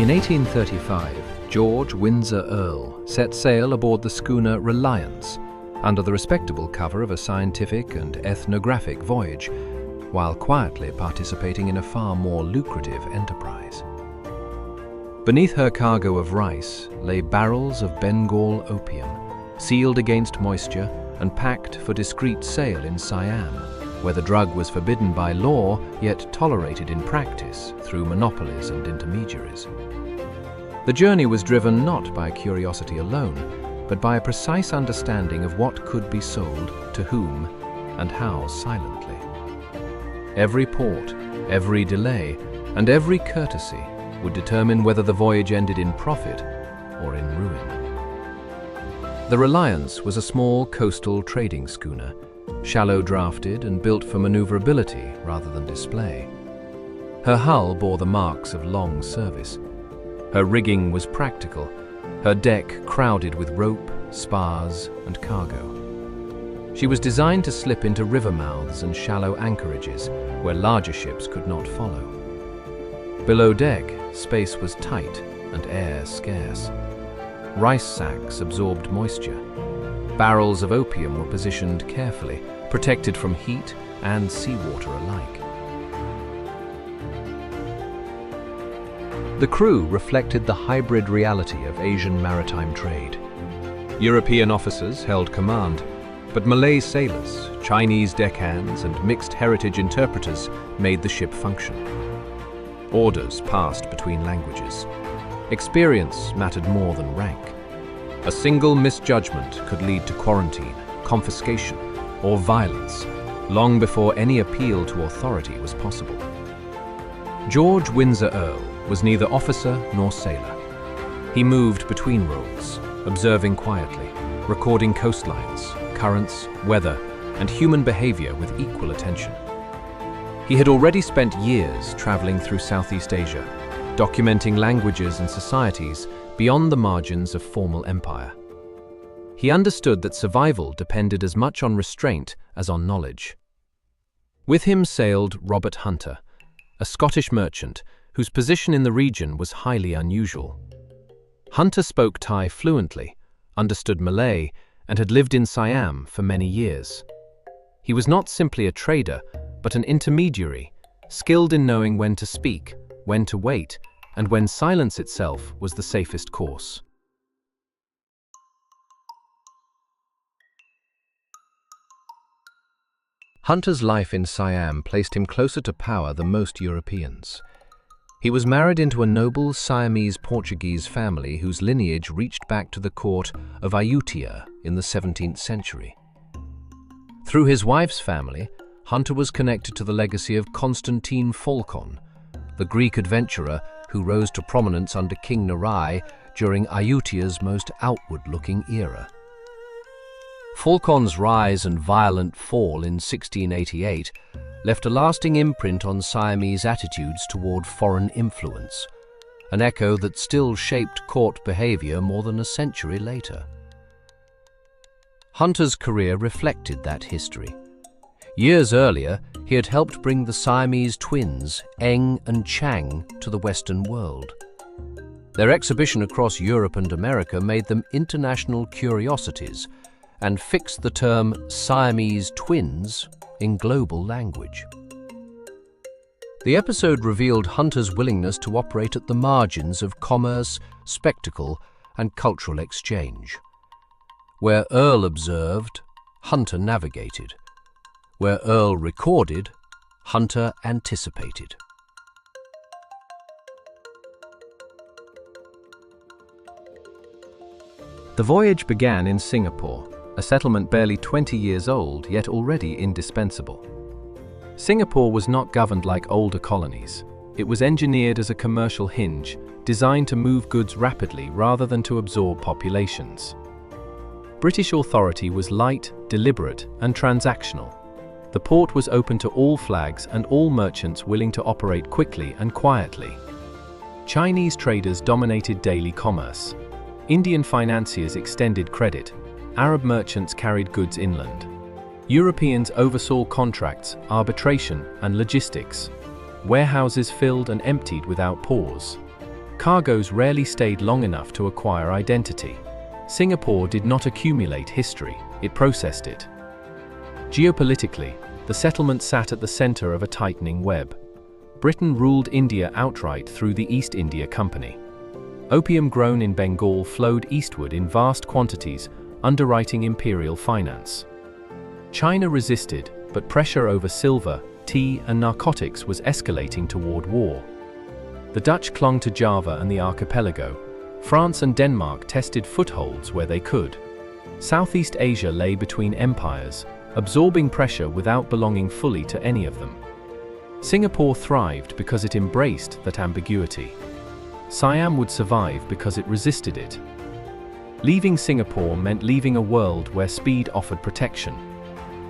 In 1835, George Windsor Earl set sail aboard the schooner Reliance under the respectable cover of a scientific and ethnographic voyage, while quietly participating in a far more lucrative enterprise. Beneath her cargo of rice lay barrels of Bengal opium, sealed against moisture and packed for discreet sale in Siam, where the drug was forbidden by law yet tolerated in practice through monopolies and intermediaries. The journey was driven not by curiosity alone, but by a precise understanding of what could be sold, to whom, and how silently. Every port, every delay, and every courtesy would determine whether the voyage ended in profit or in ruin. The Reliance was a small coastal trading schooner, shallow drafted and built for maneuverability rather than display. Her hull bore the marks of long service. Her rigging was practical, her deck crowded with rope, spars, and cargo. She was designed to slip into river mouths and shallow anchorages where larger ships could not follow. Below deck, space was tight and air scarce. Rice sacks absorbed moisture. Barrels of opium were positioned carefully, protected from heat and seawater alike. The crew reflected the hybrid reality of Asian maritime trade. European officers held command, but Malay sailors, Chinese deckhands, and mixed heritage interpreters made the ship function. Orders passed between languages. Experience mattered more than rank. A single misjudgment could lead to quarantine, confiscation, or violence, long before any appeal to authority was possible. George Windsor Earl was neither officer nor sailor. He moved between roles, observing quietly, recording coastlines, currents, weather, and human behavior with equal attention. He had already spent years traveling through Southeast Asia, documenting languages and societies beyond the margins of formal empire. He understood that survival depended as much on restraint as on knowledge. With him sailed Robert Hunter, a Scottish merchant whose position in the region was highly unusual. Hunter spoke Thai fluently, understood Malay, and had lived in Siam for many years. He was not simply a trader, but an intermediary, skilled in knowing when to speak, when to wait, and when silence itself was the safest course. Hunter's life in Siam placed him closer to power than most Europeans. He was married into a noble Siamese-Portuguese family whose lineage reached back to the court of Ayutthaya in the 17th century. Through his wife's family, Hunter was connected to the legacy of Constantine Pholkon, the Greek adventurer who rose to prominence under King Narai during Ayutthaya's most outward-looking era. Pholkon's rise and violent fall in 1688 left a lasting imprint on Siamese attitudes toward foreign influence, an echo that still shaped court behavior more than a century later. Hunter's career reflected that history. Years earlier, he had helped bring the Siamese twins, Eng and Chang, to the Western world. Their exhibition across Europe and America made them international curiosities and fixed the term Siamese twins in global language. The episode revealed Hunter's willingness to operate at the margins of commerce, spectacle, and cultural exchange. Where Earl observed, Hunter navigated. Where Earl recorded, Hunter anticipated. The voyage began in Singapore, a settlement barely 20 years old, yet already indispensable. Singapore was not governed like older colonies. It was engineered as a commercial hinge, designed to move goods rapidly rather than to absorb populations. British authority was light, deliberate, and transactional. The port was open to all flags and all merchants willing to operate quickly and quietly. Chinese traders dominated daily commerce. Indian financiers extended credit. Arab merchants carried goods inland. Europeans oversaw contracts, arbitration, and logistics. Warehouses filled and emptied without pause. cargoes rarely stayed long enough to acquire identity. Singapore did not accumulate history, it processed it. Geopolitically, the settlement sat at the center of a tightening web. Britain ruled India outright through the East India Company. Opium grown in Bengal flowed eastward in vast quantities, underwriting imperial finance. China resisted, but pressure over silver, tea, and narcotics was escalating toward war. The Dutch clung to Java and the archipelago. France and Denmark tested footholds where they could. Southeast Asia lay between empires, absorbing pressure without belonging fully to any of them. Singapore thrived because it embraced that ambiguity. Siam would survive because it resisted it. Leaving Singapore meant leaving a world where speed offered protection.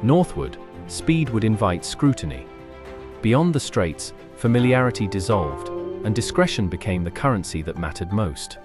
Northward, speed would invite scrutiny. Beyond the straits, familiarity dissolved, and discretion became the currency that mattered most.